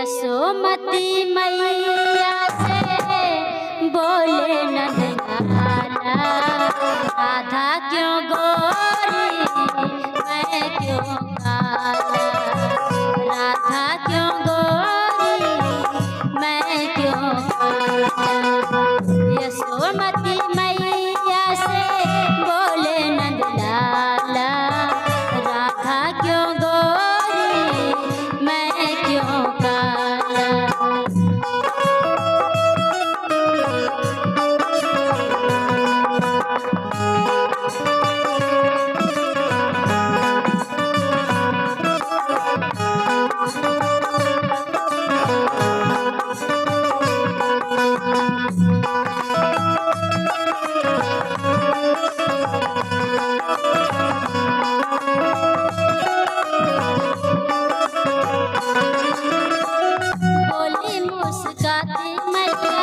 यशोमती मैया से बोले नंदलाला, राधा क्यों गोरी मैं क्यों काला, राधा क्यों गोरी मैं क्यों काला। यशोमती मैया से बोले नंदलाला, राधा क्यों गोरी मैं क्यों काला। बोली मुस्काती मैया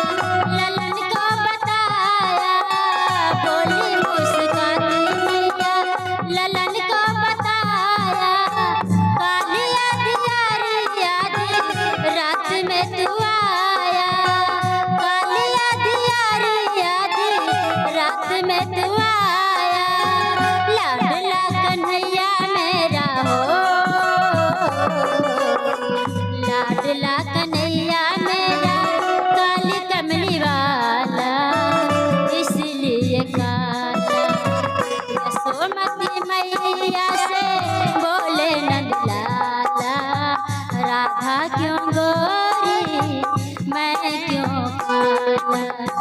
ललन को बताया, बोली मुस्काती मैया ललन को बताया। काली आधी आधी रात में तू आया, काली आधी आधी रात में तू आया। लाडला कन्हैया मेरा हो, लाडला कन्हैया मेरा काली कमली वाला इसलिए काला। यशोमती मैया से बोले नंदलाला, राधा क्यों गोरी मैं क्यों काला।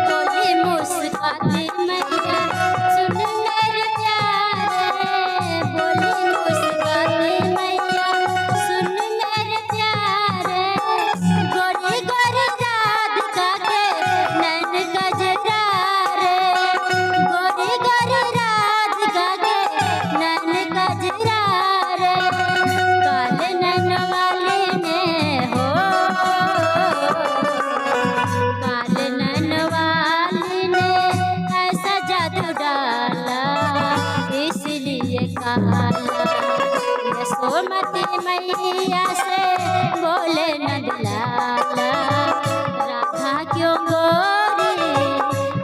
बोली मुस्काती मैया सुन मेरे प्यारे, बोली मुस्काती मैया सुन मेरे प्यारे। गोरी गोरी राधिका के नैन कजरा रे, गोरी गोरी राधिका के नैन कजरा रे। काले नैन वाली ने हो, काले नैन वाली ने ऐसा जादू डाला इसलिए काला। यशोमती मैया से बोले नंदलाला, राधा क्यों गोरी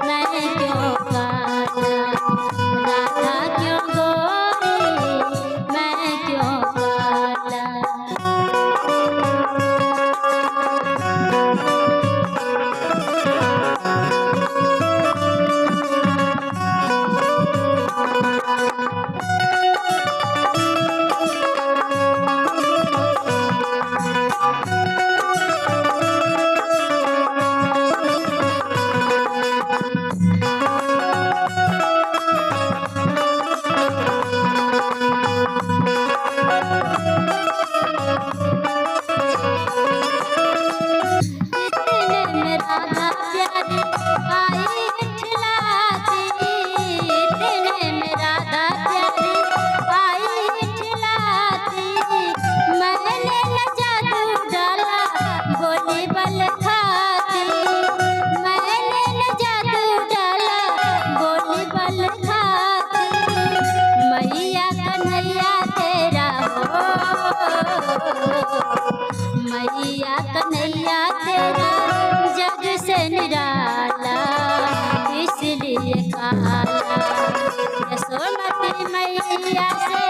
मैं क्यों काला, राधा क्यों गोरी मैं क्यों काला। इतने में राधा प्यारी आई इठलाती, इतने में राधा प्यारी आई इठलाती। मैंने न जादू डाला बोली बल खाती, मैंने न जादू डाला बोली बल खाती। मैया कन्हैया तेरा हो, मैया कन्हैया तेरा जग से निराला इसलिए काला। यशोमती मैया से